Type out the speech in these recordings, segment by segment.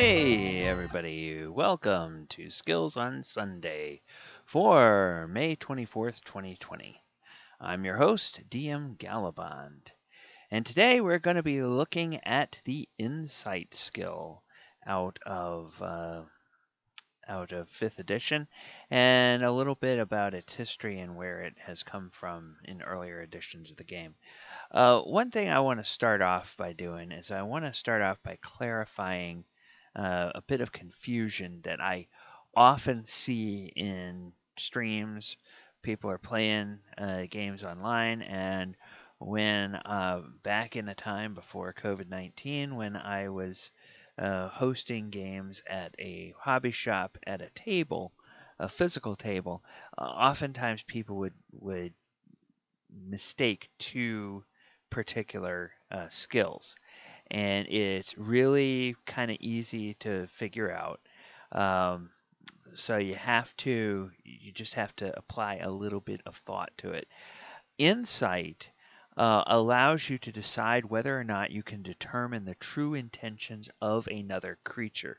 Hey everybody, welcome to Skills on Sunday for May 24th, 2020. I'm your host, DM Gallibond, and today we're going to be looking at the Insight skill out of 5th edition, and a little bit about its history and where it has come from in earlier editions of the game. One thing I want to start off by doing is I want to start off by clarifying a bit of confusion that I often see in streams. People are playing games online, and when back in the time before COVID-19, when I was hosting games at a hobby shop at a table, a physical table, oftentimes people would mistake two particular skills, and it's really kind of easy to figure out. Um, so you just have to apply a little bit of thought to it. Insight allows you to decide whether or not you can determine the true intentions of another creature.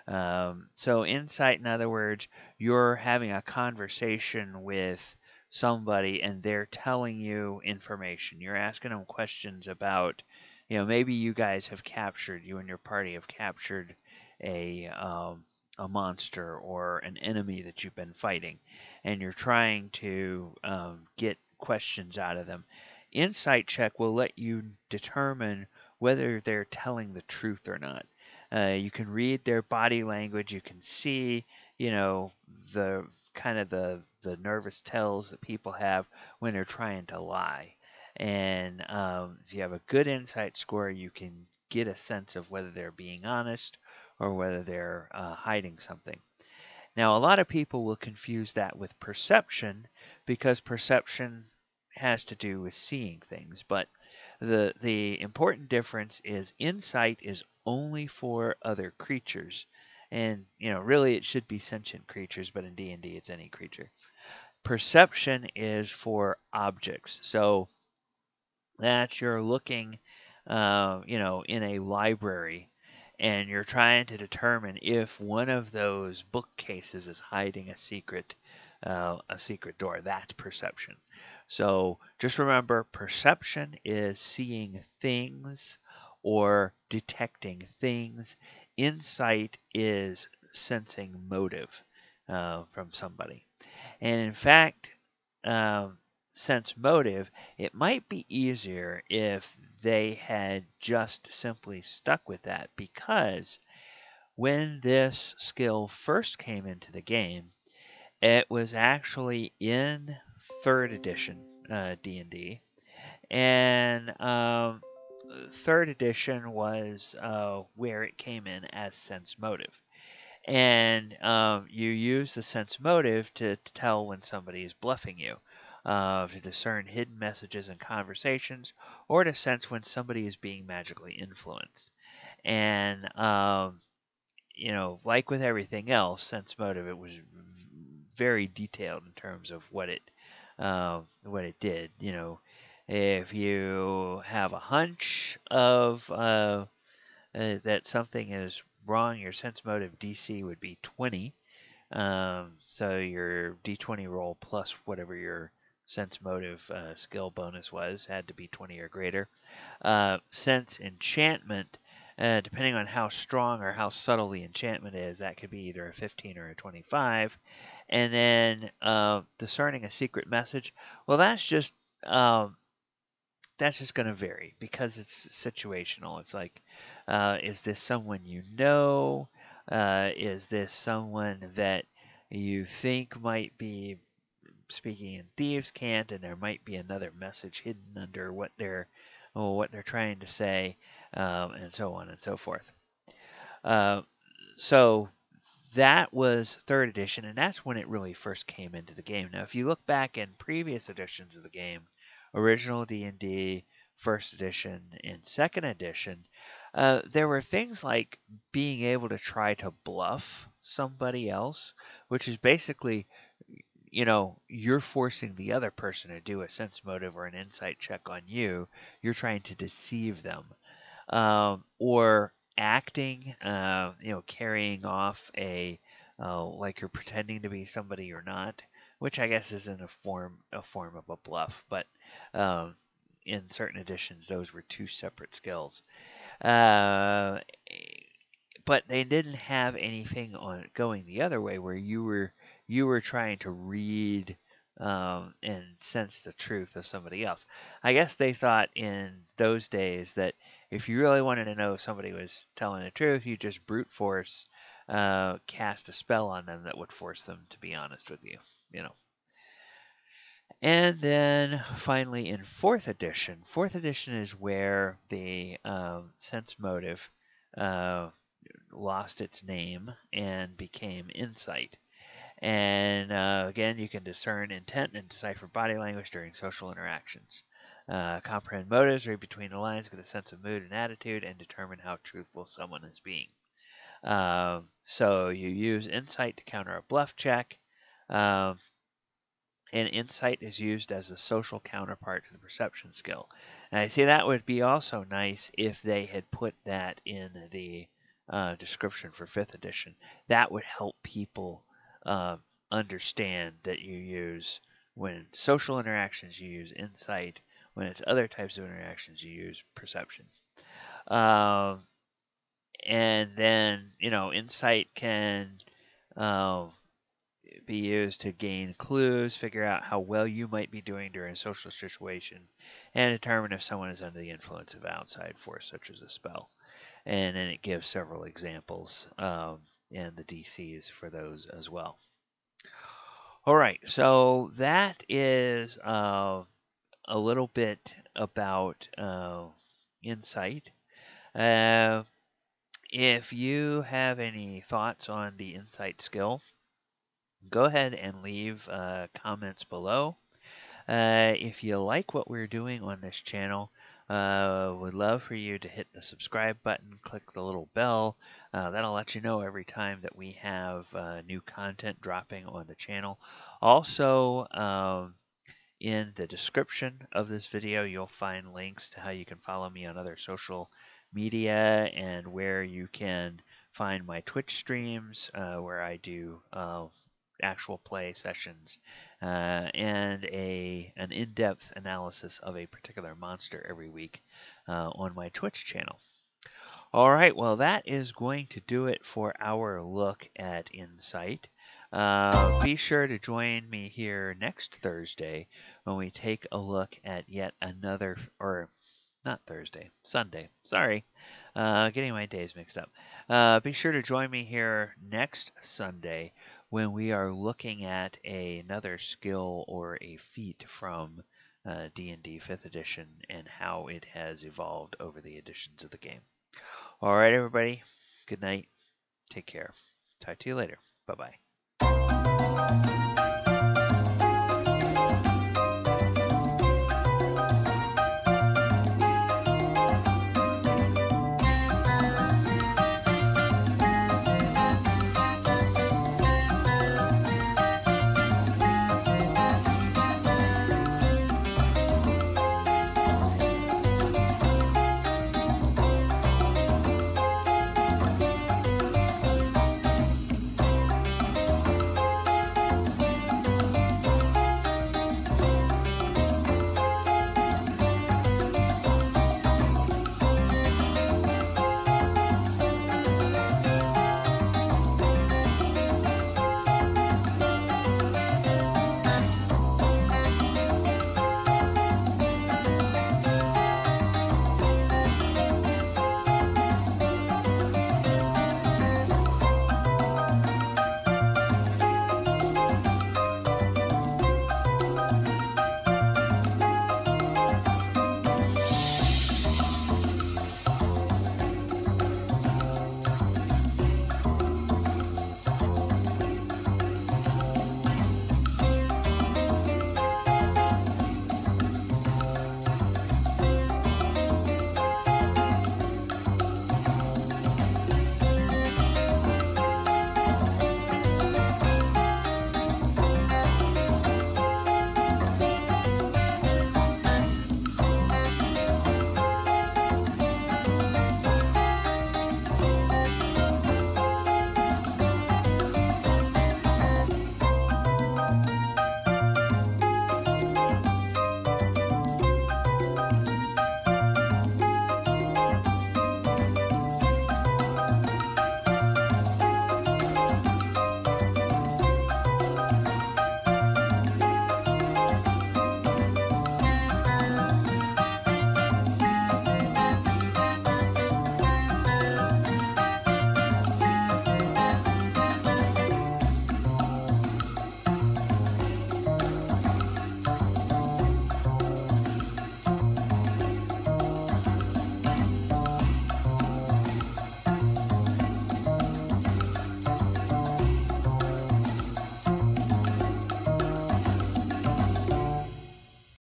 So insight, in other words, you're having a conversation with somebody and they're telling you information. You're asking them questions about, maybe you and your party have captured a monster or an enemy that you've been fighting, and you're trying to get questions out of them. Insight check will let you determine whether they're telling the truth or not. You can read their body language. You can see, the kind of the nervous tells that people have when they're trying to lie. And if you have a good insight score, you can get a sense of whether they're being honest or whether they're hiding something. Now, a lot of people will confuse that with perception, because perception has to do with seeing things, but the important difference is insight is only for other creatures, and really it should be sentient creatures, but in D&D it's any creature. Perception is for objects, so that you're looking, in a library, and you're trying to determine if one of those bookcases is hiding a secret door. That's perception. So just remember, perception is seeing things or detecting things. Insight is sensing motive from somebody. And in fact, sense motive, it might be easier if they had just simply stuck with that, because when this skill first came into the game, it was actually in 3rd edition D&D, and 3rd edition was where it came in as sense motive. And you use the sense motive to tell when somebody is bluffing you, to discern hidden messages and conversations, or to sense when somebody is being magically influenced. And like with everything else, sense motive, it was very detailed in terms of what it did. If you have a hunch of that something is wrong, your sense motive DC would be 20. So your D20 roll plus whatever your sense motive skill bonus was had to be 20 or greater. Sense enchantment, depending on how strong or how subtle the enchantment is, that could be either a 15 or a 25. And then discerning a secret message, well, that's just going to vary because it's situational. It's like, is this someone you know? Is this someone that you think might be speaking in thieves' cant, and there might be another message hidden under what they're trying to say, and so on and so forth. So that was 3rd edition, and that's when it really first came into the game. Now, if you look back in previous editions of the game, original D&D, 1st edition, and 2nd edition, there were things like being able to try to bluff somebody else, which is basically, you're forcing the other person to do a sense motive or an insight check on you. You're trying to deceive them. Or acting, carrying off like you're pretending to be somebody you're not, which I guess isn't a form of a bluff, but um, in certain editions, those were two separate skills. Uh, but they didn't have anything on going the other way where you were trying to read and sense the truth of somebody else. I guess they thought in those days that if you really wanted to know if somebody was telling the truth, you just brute force cast a spell on them that would force them to be honest with you. You know. And then finally in fourth edition is where the sense motive uh, lost its name and became insight. And again, you can discern intent and decipher body language during social interactions. Comprehend motives, read between the lines, get a sense of mood and attitude, and determine how truthful someone is being. So you use insight to counter a bluff check. Um, and insight is used as a social counterpart to the perception skill. And I see that would be also nice if they had put that in the description for 5th edition. That would help people understand that you use, when social interactions, you use insight. When it's other types of interactions, you use perception. Um, and then, insight can be used to gain clues, figure out how well you might be doing during a social situation, and determine if someone is under the influence of outside force, such as a spell. And then it gives several examples and the DCs for those as well. All right, so that is a little bit about insight. Uh, if you have any thoughts on the insight skill, go ahead and leave comments below. If you like what we're doing on this channel, would love for you to hit the subscribe button, click the little bell. That'll let you know every time that we have new content dropping on the channel. Also, in the description of this video, you'll find links to how you can follow me on other social media and where you can find my Twitch streams where I do actual play sessions and an in-depth analysis of a particular monster every week on my Twitch channel. All right, well, that is going to do it for our look at Insight. Be sure to join me here next Thursday when we take a look at yet another, or not Thursday, Sunday. Sorry, getting my days mixed up. Be sure to join me here next Sunday when we are looking at another skill or a feat from D&D 5th edition and how it has evolved over the editions of the game. All right, everybody. Good night. Take care. Talk to you later. Bye-bye.